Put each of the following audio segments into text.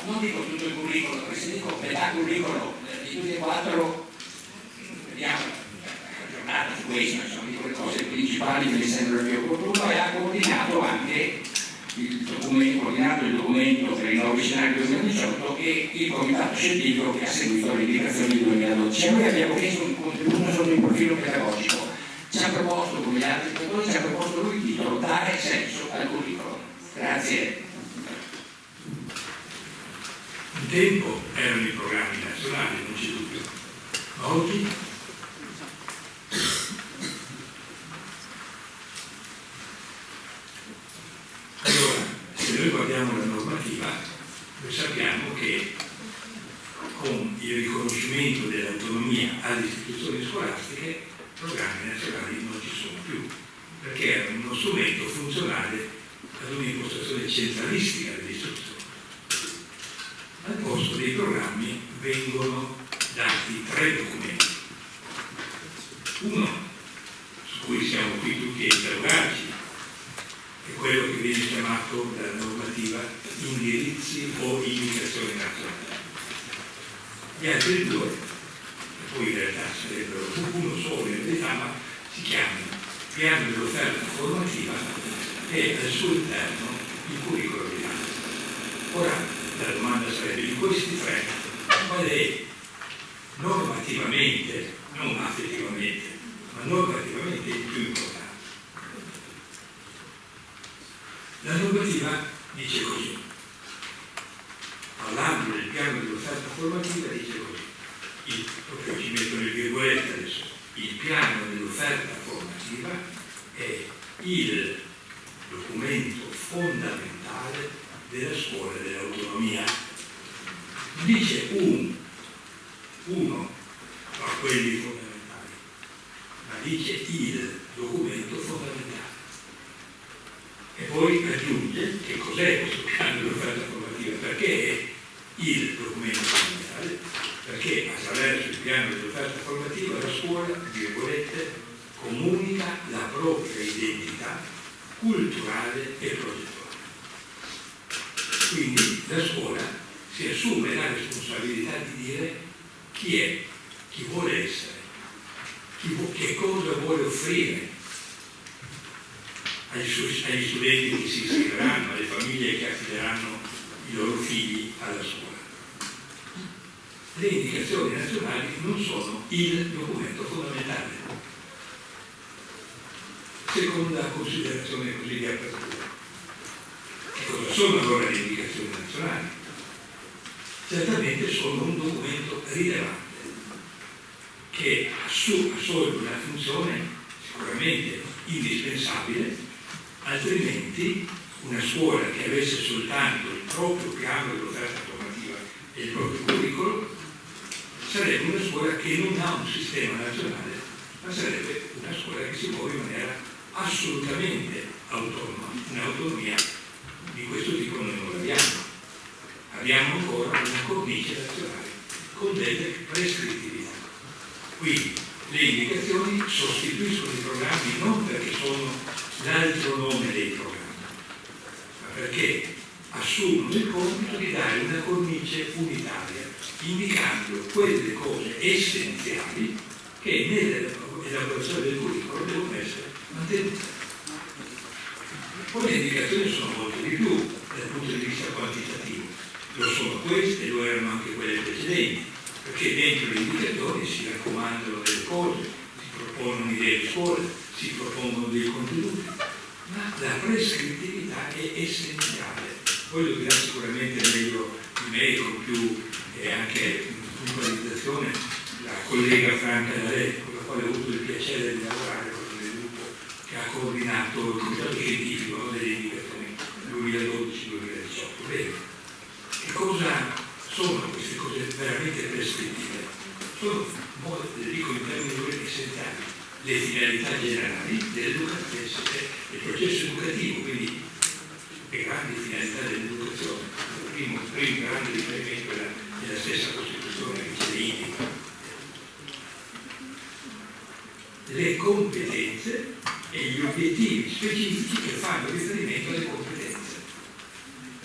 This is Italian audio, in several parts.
non dico tutto il curriculum, perché se dico metà curriculum di tutti e quattro, vediamo la giornata su questo, insomma, dico le cose principali che mi sembrano più opportuno, e ha coordinato anche il documento per il nuovo scenario 2018 e il comitato scientifico che ha seguito le indicazioni del 2012. E noi abbiamo chiesto un contributo sotto il profilo pedagogico. Ci ha proposto, come gli altri autori, ci ha proposto lui il titolo "Dare senso al curriculum". Grazie. Un tempo erano i programmi nazionali, non c'è dubbio, ma oggi allora, se noi guardiamo la normativa, noi sappiamo che con il riconoscimento dell'autonomia alle istituzioni scolastiche, programmi nazionali non ci sono più, perché erano uno strumento funzionale ad un'impostazione centralistica dell'istruzione. Al posto dei programmi vengono dati 3 documenti. Uno, su cui siamo qui tutti a interrogarci, è quello che viene chiamato dalla normativa indirizzi o indicazioni nazionali. Gli altri 2, che poi in realtà sarebbero uno solo in realtà, ma si chiamano piano dell'offerta formativa e al suo interno il curriculum di laurea. Ora, la domanda sarebbe: di questi 3, qual è normativamente, non affettivamente, ma normativamente il più importante? La normativa dice così, parlando del piano dell'offerta formativa, dice così, proprio ci metto le virgolette adesso, il piano dell'offerta formativa è il documento fondamentale della scuola dell'autonomia. Dice uno tra quelli fondamentali, ma dice il documento fondamentale. E poi aggiunge che cos'è questo piano dell'offerta formativa, perché è il documento fondamentale, perché attraverso il piano dell'offerta formativa la scuola, virgolette, comunica la propria identità culturale e progettuale. Quindi la scuola si assume la responsabilità di dire chi è, chi vuole essere, che cosa vuole offrire agli studenti che si iscriveranno, alle famiglie che affideranno i loro figli alla scuola. Le indicazioni nazionali non sono il documento fondamentale. Seconda considerazione così di apertura. Che cosa sono allora le indicazioni nazionali? Certamente sono un documento rilevante che assolve una funzione sicuramente indispensabile, altrimenti una scuola che avesse soltanto il proprio piano dell'offerta formativa e il proprio curriculum sarebbe una scuola che non ha un sistema nazionale, ma sarebbe una scuola che si muove in maniera assolutamente autonoma. Un'autonomia di questo tipo noi non l'abbiamo. Abbiamo ancora una cornice nazionale con delle prescrittività. Quindi le indicazioni sostituiscono i programmi non perché sono l'altro nome dei programmi, ma perché assumono il compito di dare una cornice unitaria, indicando quelle cose essenziali che nell'elaborazione del curriculum devono essere mantenute. Poi le indicazioni sono molto di più dal punto di vista quantitativo. Lo sono queste, lo erano anche quelle precedenti, perché dentro le indicazioni si raccomandano delle cose, si propongono idee di scuola, si propongono dei contenuti, ma la prescrittività è essenziale. Voi lo dirà sicuramente meglio di me, con più e anche puntualizzazione, la collega Franca D'Alè, con la quale ho avuto il piacere di lavorare nel gruppo che ha coordinato il comitato scientifico delle indicazioni 2012-2018. Bene, che cosa sono queste cose veramente prescrittive? Sono, dico in termini essenziali, le finalità generali dell'educazione, del processo educativo, quindi le grandi finalità dell'educazione. Il primo grande riferimento è la stessa Costituzione che ce le indica. Le competenze e gli obiettivi specifici che fanno riferimento alle competenze.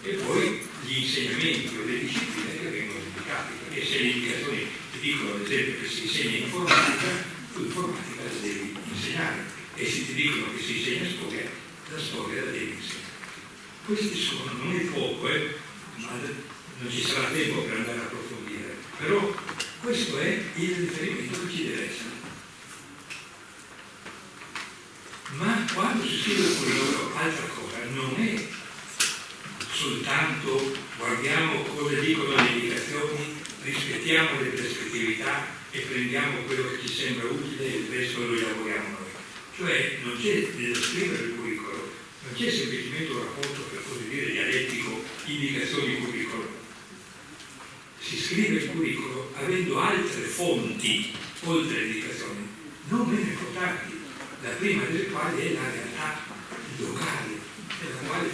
E poi gli insegnamenti o le discipline che vengono indicati, perché se le indicazioni ti dicono ad esempio che si insegna informatica, tu informatica la devi insegnare, e se ti dicono che si insegna storia, la storia la devi insegnare. Questi sono, non è poco, ma non ci sarà tempo per andare a approfondire, però questo è il riferimento che ci deve essere. Ma quando si scrive il curriculum, altra cosa, non è soltanto guardiamo cosa dicono le indicazioni, rispettiamo le prescrittività e prendiamo quello che ci sembra utile e il resto lo elaboriamo noi. Cioè non c'è, nello scrivere il curriculum, non c'è semplicemente un rapporto, per così dire, dialettico, indicazioni curriculum. Si scrive il curriculum avendo altre fonti, oltre le indicazioni, non meno importanti, la prima delle quali è la realtà locale, nella quale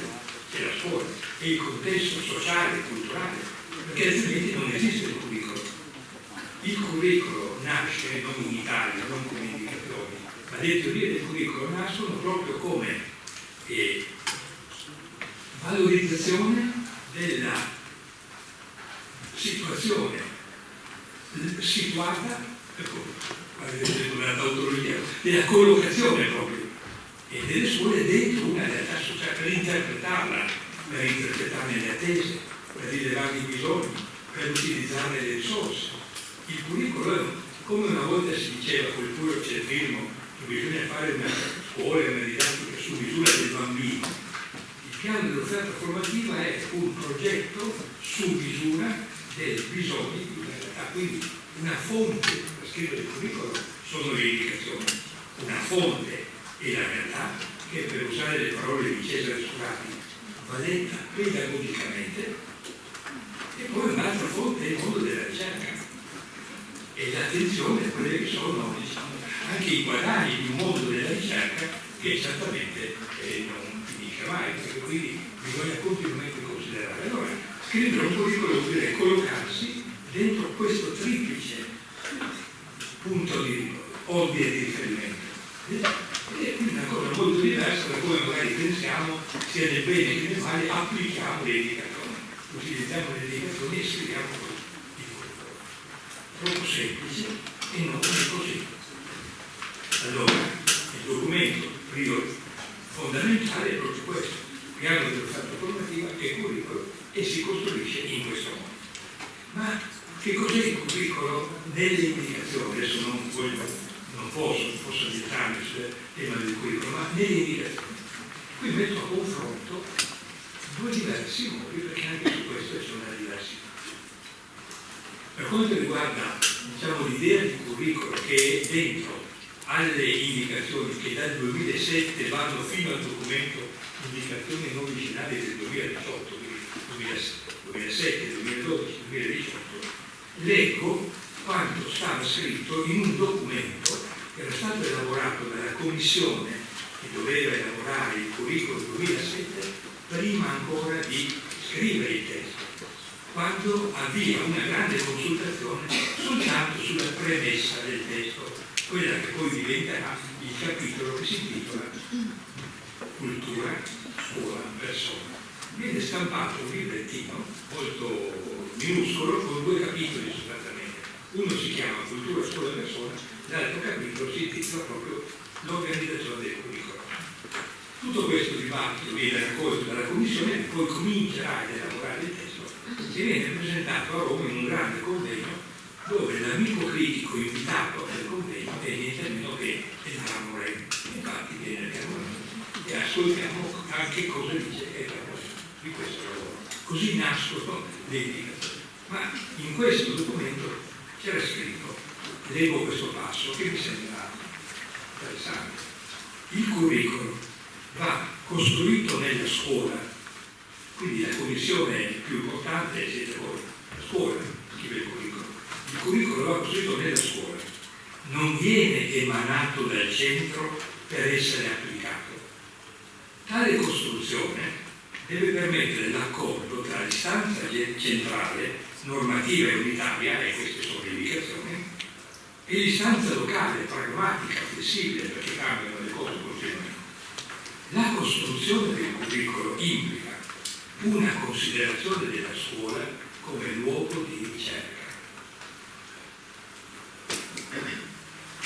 c'è la scuola, e il contesto sociale e culturale, perché altrimenti non esiste il curriculum. Il curriculum nasce non in Italia, non come indicazioni, ma le teorie del curriculum nascono proprio come valorizzazione della situazione situata, della tautologia, della collocazione proprio, e delle scuole dentro una realtà sociale, per interpretarla, per interpretarne le attese, per rilevare i bisogni, per utilizzarne le risorse. Il curriculum, come una volta si diceva col puro centrismo, che bisogna fare una scuola, una didattica su misura del bambino. Il piano dell'offerta formativa è un progetto su misura dei bisogni di una realtà, quindi una fonte per scrivere il curriculum sono le indicazioni, una fonte è la realtà che, per usare le parole di Cesare Sturati, va letta pedagogicamente, e poi un'altra fonte è il mondo della ricerca e l'attenzione a quelle che sono, diciamo, anche i guadagni di un mondo della ricerca che certamente non finisce mai, perché quindi bisogna continuamente considerare. Allora, scrivere un curriculum vuol dire collocarsi dentro questo triplice punto di ordine di riferimento. È quindi una cosa molto diversa da come magari pensiamo sia nel bene che nel male applichiamo le indicazioni, utilizziamo le indicazioni e scriviamo il curriculum. Troppo semplice e non è così. Allora, il documento fondamentale è proprio questo, piano dell'offerta formativa e curriculum, e si costruisce in questo modo. Ma che cos'è il curriculum nelle indicazioni? Adesso non posso addentrarmi sul tema del curriculum, ma nelle indicazioni. Qui metto a confronto due diversi modi, perché anche su questo ci sono diversi modi. Per quanto riguarda, diciamo, l'idea di curriculum che è dentro alle indicazioni che dal 2007 vanno fino al documento indicazioni non vicinali del 2018, 2007, 2012, 2018, leggo quanto stava scritto in un documento che era stato elaborato dalla commissione che doveva elaborare il curriculum 2007 prima ancora di scrivere il testo, quando avvia una grande consultazione soltanto sulla premessa del testo, quella che poi diventerà il capitolo che si intitola Cultura, Scuola, Persona. Viene stampato un librettino molto minuscolo con due capitoli sostanzialmente. Uno si chiama Cultura, Scuola, Persona, l'altro capitolo si intitola proprio l'organizzazione del curriculum. Tutto questo dibattito viene raccolto dalla Commissione e poi comincerà ad elaborare il testo e viene presentato a Roma in un grande convegno dove l'amico critico invitato al convegno è niente meno che il Marmore. Infatti viene il Marmore e ascoltiamo anche cosa dice il Marmore di questo lavoro. Così nascono le indicazioni. Ma in questo documento c'era scritto, leggo questo passo che mi sembra interessante. Il curriculum va costruito nella scuola, quindi la commissione più importante siete voi, la scuola scrive il curriculum. Il curriculum va costruito nella scuola, non viene emanato dal centro per essere applicato. Tale costruzione deve permettere l'accordo tra l'istanza centrale, normativa e unitaria, e queste sono le indicazioni, e l'istanza locale, pragmatica, flessibile, perché cambiano le cose continuamente. La costruzione del curriculum implica una considerazione della scuola come luogo di ricerca.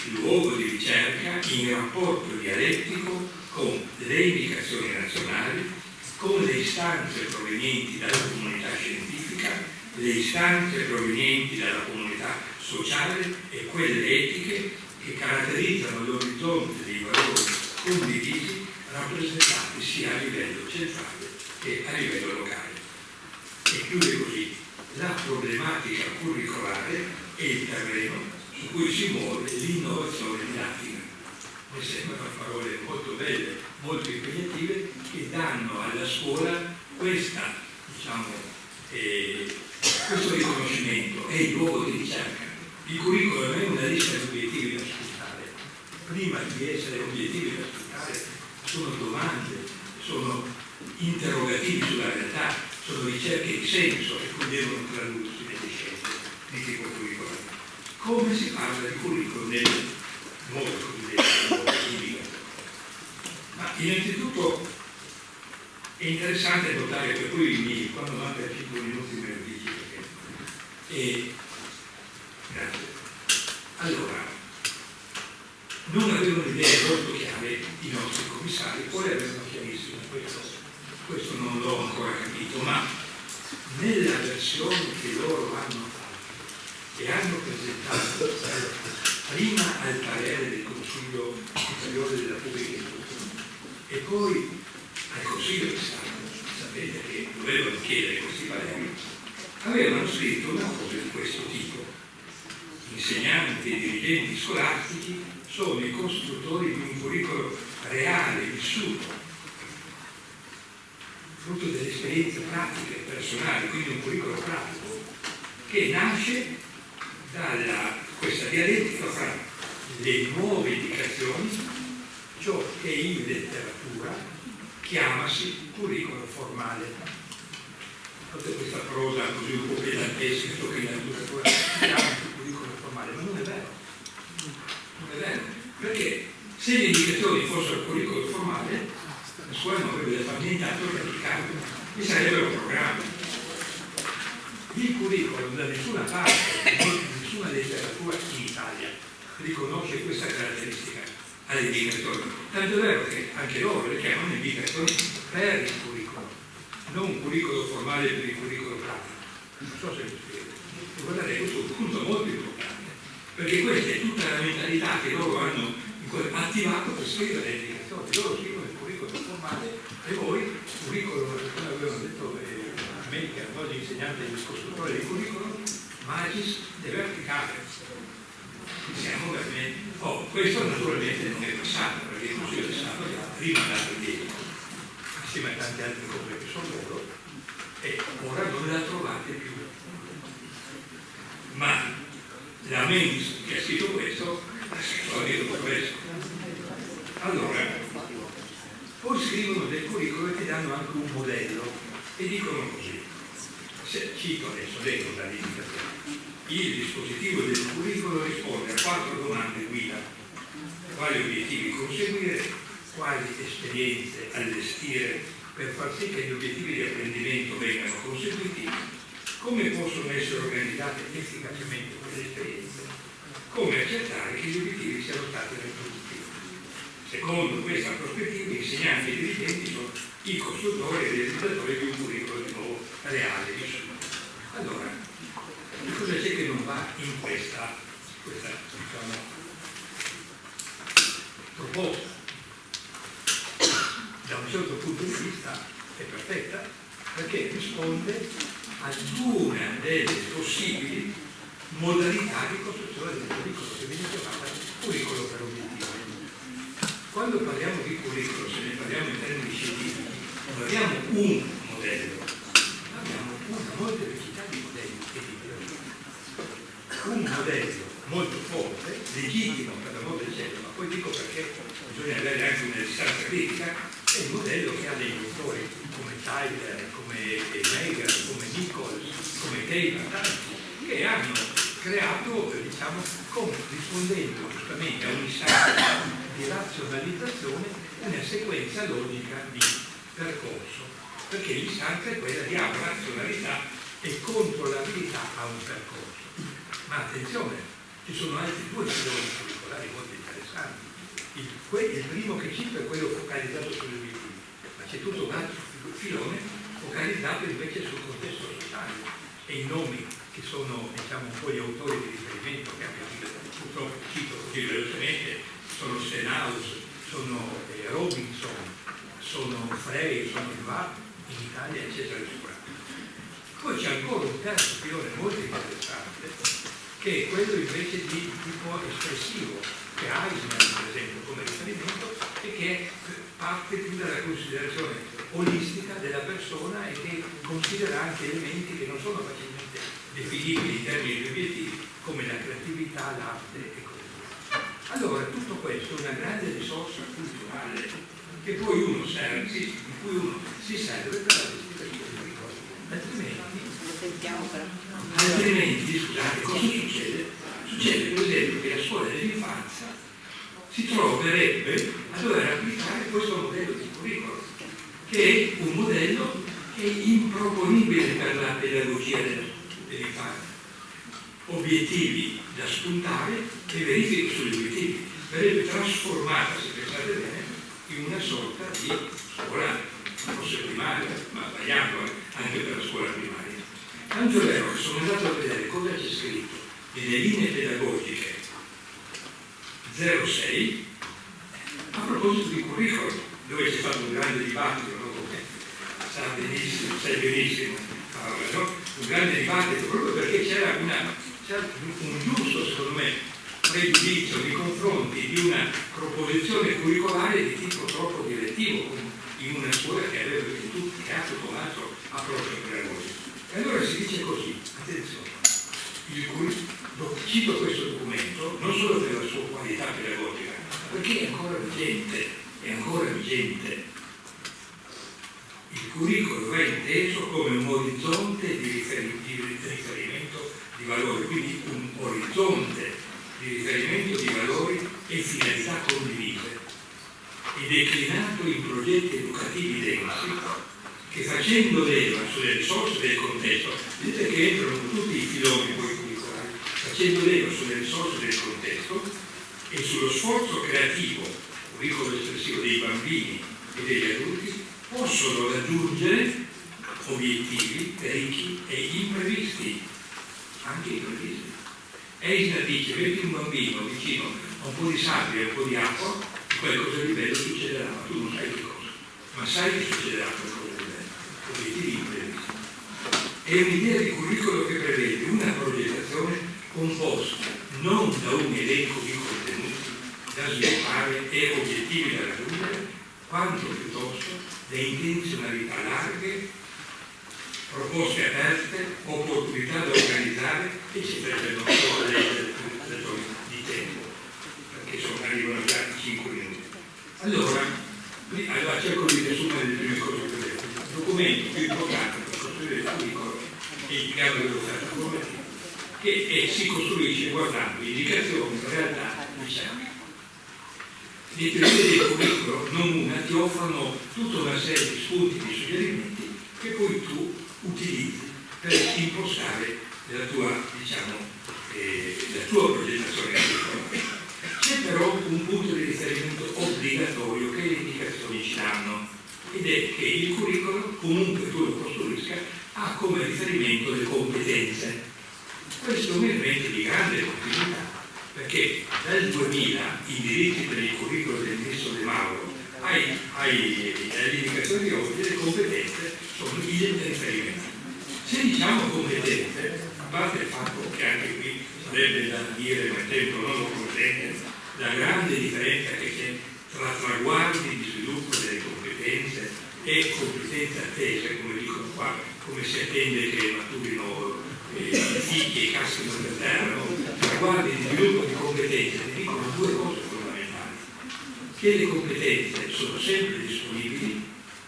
Luogo di ricerca in rapporto dialettico con le indicazioni nazionali, con le istanze provenienti dalla comunità scientifica, le istanze provenienti dalla comunità sociale e quelle etiche che caratterizzano l'orizzonte dei valori condivisi rappresentati sia a livello centrale che a livello locale. E chiude così: la problematica curricolare è il terreno su cui si muove l'innovazione didattica. Mi sembrano parole molto belle, molto impegnative, che danno alla scuola questa, questo riconoscimento. È il luogo di ricerca. Il curriculum è una lista di obiettivi da sfruttare. Prima di essere obiettivi da sfruttare sono domande, sono interrogativi sulla realtà, sono ricerche di senso e cui devono tradursi nelle scelte di tipo curricolare. Come si parla di curriculum nel modo cosiddetto indicato? Ma innanzitutto è interessante notare che poi quando manca 5 minuti me lo dici perché. Grazie. Allora, non avevano idee molto chiare i nostri commissari, poi avevano chiarissimo questo non l'ho ancora capito, ma nella versione che loro hanno fatto e hanno presentato prima al parere del Consiglio Superiore della Pubblica Istruzione e poi al Consiglio di Stato, sapete che dovevano chiedere questi pareri, avevano scritto una cosa di questo tipo: insegnanti e dirigenti scolastici sono i costruttori di un curriculum reale, vissuto, frutto delle esperienze pratiche, personali, quindi un curriculum pratico che nasce da questa dialettica fra le nuove indicazioni, ciò che in letteratura chiamasi curriculum formale. Questa prosa così un po' pedantesca, ciò che in letteratura chiamasi curriculum formale, ma non è vero. Non è vero, perché se le indicazioni fossero curriculum formale, la scuola non avrebbe fatto nient'altro che applicarlo, vi sarebbero programmi. Il curriculum da nessuna parte, nessuna letteratura in Italia riconosce questa caratteristica alle indicazioni. Tanto è vero che anche loro le chiamano indicazioni per il curriculum, non curriculum formale per il curriculum pratico. Non so se mi spiego. Guardate, questo è un punto molto importante, perché questa è tutta la mentalità che loro hanno attivato per scrivere le indicazioni. Loro scrivono il curriculum formale e voi, curriculum, come avevano detto a me, che era oggi insegnante del costruttore del curriculum, magis deve applicare. Siamo veramente. Questo naturalmente non è passato, perché il Consiglio di Stato ha prima dato indietro, assieme a tante altre cose che sono loro, e ora non la trovate più. Ma la Mendes che ha scritto questo ha detto questo. Allora, poi scrivono del curriculum e danno anche un modello e dicono così, cito adesso, leggo dall'indicazione: il dispositivo del curriculum risponde a 4 domande guida: quali obiettivi conseguire, quali esperienze allestire per far sì che gli obiettivi di apprendimento vengano conseguiti, come possono essere organizzate efficacemente quelle esperienze, come accertare che gli obiettivi siano stati raggiunti. Secondo questa prospettiva, gli insegnanti e dirigenti sono i costruttori e i realizzatori di un curriculum di nuovo reale vissuto. Allora, cosa c'è che non va in questa proposta? Da un certo punto di vista è perfetta, perché risponde ad una delle possibili modalità di costruzione del curriculum, che viene chiamata curriculum per obiettivi. Quando parliamo di curriculum, se ne parliamo in termini scientifici, non abbiamo un modello, abbiamo una molteplicità di modelli e di teorie. Un modello molto forte, legittimo per l'amor del cielo, ma poi dico perché bisogna avere anche una distanza critica, è il modello che ha dei autori come Tyler, come Meyer, come Nichols, come Taylor, tanti, che hanno creato, rispondendo giustamente a un'istanza di razionalizzazione, una sequenza logica di percorso, perché sostanza è quella di avere razionalità e controllabilità a un percorso. Ma attenzione, ci sono altri due filoni curricolari molto interessanti. Il primo che cito è quello focalizzato sugli obiettivi, ma c'è tutto un altro filone focalizzato invece sul contesto sociale, e i nomi che sono, diciamo, un po' gli autori di riferimento che abbiamo purtroppo cito così velocemente sono Stenhouse, sono Robinson, sono Frey, sono Ivar in Italia, eccetera, eccetera. Poi c'è ancora un terzo filone molto interessante, che è quello invece di tipo espressivo, che ha Eisner per esempio come riferimento, e che parte più dalla considerazione olistica della persona e che considera anche elementi che non sono facilmente definibili in termini di obiettivi, come la creatività, l'arte e così via. Allora tutto questo è una grande risorsa culturale che poi uno serve, di cui uno si serve per la gestione del ricordo. Altrimenti, scusate, cosa succede? Succede per esempio che la scuola dell'infanzia si troverebbe a dover applicare questo modello di curriculum, che è un modello che è improponibile per la pedagogia dell'infanzia. Obiettivi da spuntare e verifiche sugli obiettivi. Verrebbe trasformata, se pensate bene, in una sorta di scuola, forse primaria, ma sbagliando anche per la scuola primaria. Tanto è vero che sono andato a vedere cosa c'è scritto nelle linee pedagogiche 06 a proposito di curriculum, dove c'è stato un grande dibattito, no? Sai benissimo, Paola, no? Un grande dibattito proprio perché c'era un giusto, secondo me, pregiudizio nei confronti di una proposizione curricolare di tipo troppo direttivo in una scuola che aveva tutto un altro approccio pedagogico. E allora si dice così, attenzione, cito questo documento non solo per la sua qualità pedagogica, ma perché è ancora vigente. Il curriculum va inteso come un orizzonte di riferimento di valori, quindi un orizzonte di riferimento di valori e finalità condivise, e declinato in progetti educativi densi che, facendo leva sulle risorse del contesto, vedete che entrano tutti i filoni poi curricolari, facendo leva sulle risorse del contesto e sullo sforzo creativo, curriculum espressivo dei bambini e degli adulti, possono raggiungere obiettivi ricchi e imprevisti, anche imprevisti. Eisner dice: metti un bambino vicino a un po' di sabbia e un po' di acqua, qualcosa di bello succederà, ma tu non sai che cosa, ma sai che succederà qualcosa di bello, obiettivi imprevisti. È un'idea di curriculum che prevede una progettazione composta non da un elenco di contenuti da sviluppare e obiettivi da raggiungere, quanto piuttosto da intenzionalità larghe, proposte aperte, opportunità da organizzare, eccetera, per non solo leggere di tempo, perché arrivano già 5 minuti. Allora cerco di riassumere le prime cose che ho detto. Il documento più importante per costruire il curriculum è il piano dell'offerta formativa, che si costruisce guardando indicazioni, realtà, diciamo. Le teorie del curriculum, non una, ti offrono tutta una serie di spunti, di suggerimenti che poi tu utilizzi per impostare la tua, la tua progettazione curriculare. C'è però un punto di riferimento obbligatorio che le indicazioni ci danno, ed è che il curriculum, comunque tu lo costruisca, ha come riferimento le competenze. Questo è un elemento di grande continuità, perché dal 2000 i diritti per il curriculum del ministro De Mauro alle indicazioni di oggi, le competenze sono il riferimento. Se diciamo competenze, a parte il fatto che anche qui sarebbe da dire, ma il tempo non lo consente, la grande differenza che c'è tra traguardi di sviluppo delle competenze e competenze attese, come dicono qua, come si attende che maturino i figli e cascano per terra, no? Traguardi di sviluppo di competenze ti dicono due cose fondamentali: che le competenze sono sempre disponibili,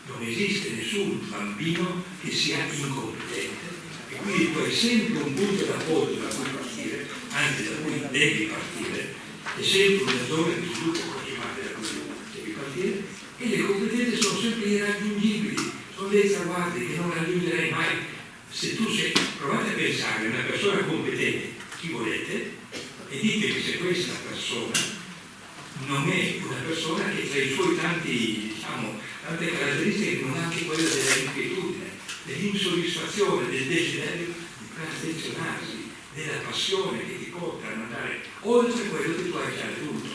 non esiste nessun bambino che sia incompetente, e quindi tu hai sempre un punto d'appoggio da cui partire, anzi da cui devi partire, è sempre una zona di sviluppo prossimale da cui devi partire, e le competenze sono sempre irraggiungibili, sono Con dei traguardi che non raggiungerei mai. Se tu provate a pensare a una persona competente, chi volete, e dite che se questa persona non è una persona che tra i suoi tante caratteristiche non ha anche quella dell'inquietudine, dell'insoddisfazione, del desiderio di perfezionarsi, della passione che ti porta ad andare oltre quello che tu hai già raggiunto.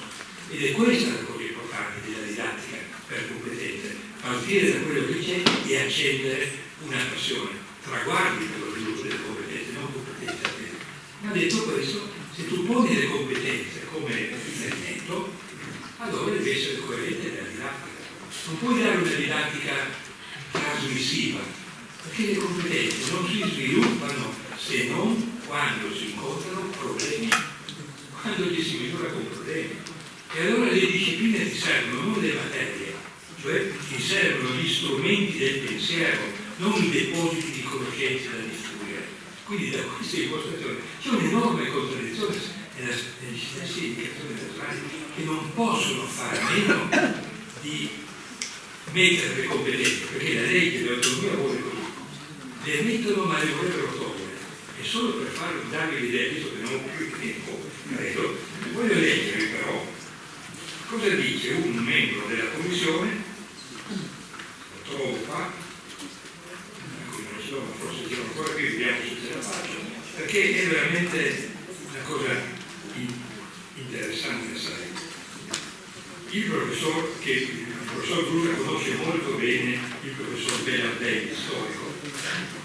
Ed è questa la cosa importante della didattica per competenze, partire da quello che c'è e accendere una passione, traguardi per lo sviluppo delle competenze, non competenze. Ma detto questo, se tu poni le competenze come riferimento, allora devi essere coerente nella didattica. Non puoi dare una didattica trasmissiva, perché le competenze non si sviluppano se non quando si incontrano problemi, quando ci si misura con problemi. E allora le discipline ti servono, non le materie, cioè ti servono gli strumenti del pensiero, non i depositi di conoscenze da distribuire. Quindi da questa impostazione c'è un'enorme contraddizione negli stessi indicazioni naturali che non possono fare a meno di mettere le competenze, perché la legge dell'autonomia vuole così. Le mettono ma le vorrebbero togliere. E solo per darvi l'idea, visto che non ho più tempo, credo, voglio leggere però cosa dice un membro della commissione, lo trovo qua, qui non ce l'ho, ma forse ce l'ho ancora qui, vediamo se ce la faccio, perché è veramente una cosa interessante, sai. Il professor Brusa conosce molto bene il professor Bellardelli, storico,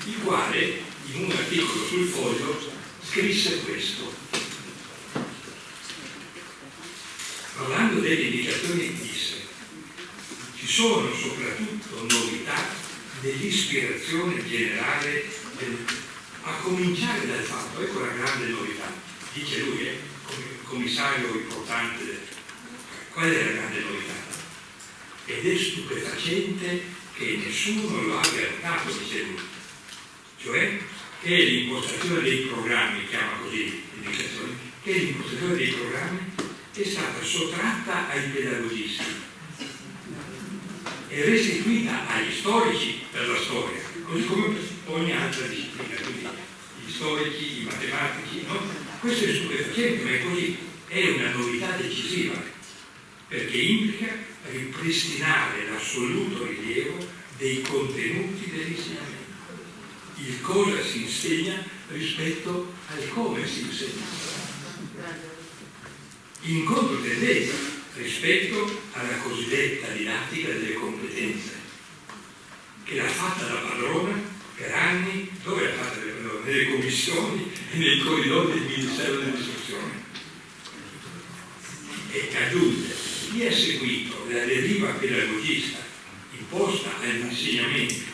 il quale in un articolo sul Foglio scrisse questo. Parlando delle indicazioni disse: ci sono soprattutto novità nell'ispirazione generale, a cominciare dal fatto, ecco la grande novità, dice lui, come commissario importante, qual è la grande novità? Ed è stupefacente che nessuno lo abbia notato, dice lui, cioè che l'impostazione dei programmi, chiama così l'indicazione, che l'impostazione dei programmi è stata sottratta ai pedagogisti e restituita agli storici per la storia, così come per ogni altra disciplina, quindi gli storici, i matematici, no? Questo è stupefacente, ma è così, è una novità decisiva, perché implica ripristinare l'assoluto rilievo dei contenuti dell'insegnamento, il cosa si insegna rispetto al come si insegna, in controtendenza rispetto alla cosiddetta didattica delle competenze, che l'ha fatta da padrona per anni. Dove l'ha fatta da padrona? Nelle commissioni e nei corridoi del Ministero dell'Istruzione. E aggiunge: chi ha seguito la deriva pedagogista imposta all'insegnamento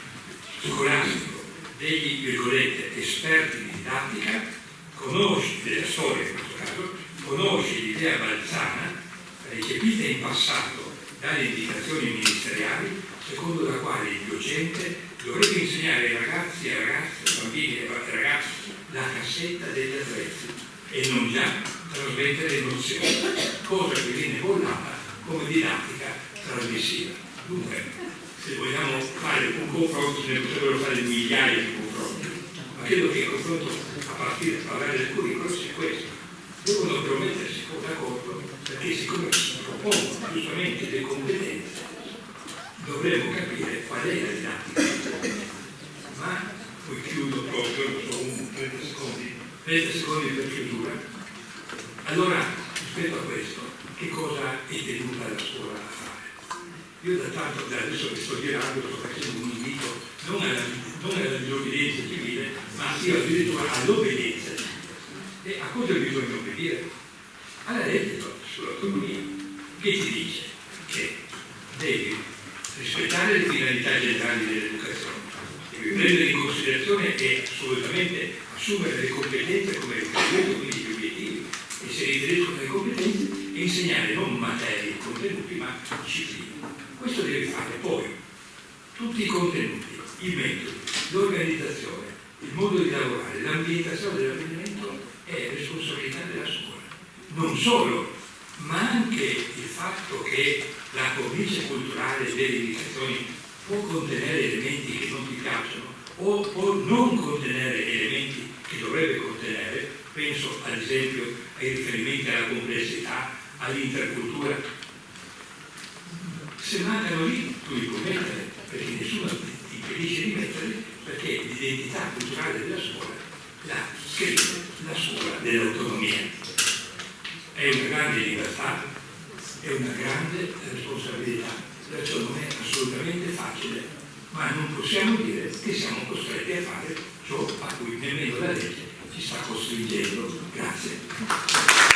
scolastico degli, virgolette, esperti di didattica, conosce, della storia in questo caso, conosce l'idea balzana recepita in passato dalle indicazioni ministeriali, secondo la quale il docente dovrebbe insegnare ai ragazzi e ragazze, bambini e ragazzi, la cassetta degli attrezzi e non già trasmettere nozioni, cosa che viene bollata come didattica trasmissiva. Dunque, se vogliamo fare un confronto, se ne potrebbero fare migliaia di confronti, ma credo che il confronto a partire da parlare del curriculum sia questo. Devono però mettersi d'accordo, perché siccome si propongono giustamente le competenze, dovremmo capire qual è la didattica. Ma poi chiudo proprio, non so, 30 secondi per chiusura. Allora, rispetto a questo, che cosa è tenuta la scuola a fare? Io da tanto, da adesso che sto girando, sto facendo un invito non alla disobbedienza civile, ma sia addirittura all'obbedienza. E a cosa bisogna obbedire? Alla legge sull'autonomia, che ti dice che devi rispettare le finalità generali dell'educazione, devi prendere in considerazione e assolutamente assumere le competenze come riferimento, quindi gli obiettivi, e se riferiscono alle competenze, insegnare non materie e contenuti, ma discipline. Questo devi fare. Poi tutti i contenuti, i metodi, l'organizzazione, il modo di lavorare, l'ambientazione dell'apprendimento è responsabilità della scuola. Non solo, ma anche il fatto che la cornice culturale delle indicazioni può contenere elementi che non ti piacciono o può non contenere elementi che dovrebbe contenere, penso ad esempio ai riferimenti alla complessità, all'intercultura. Se mancano lì tu li puoi mettere, perché nessuno ti impedisce di metterli, perché l'identità culturale della scuola la scrive la scuola dell'autonomia. È una grande libertà, è una grande responsabilità, perciò non è assolutamente facile, ma non possiamo dire che siamo costretti a fare ciò a cui nemmeno la legge ci sta costringendo. Grazie.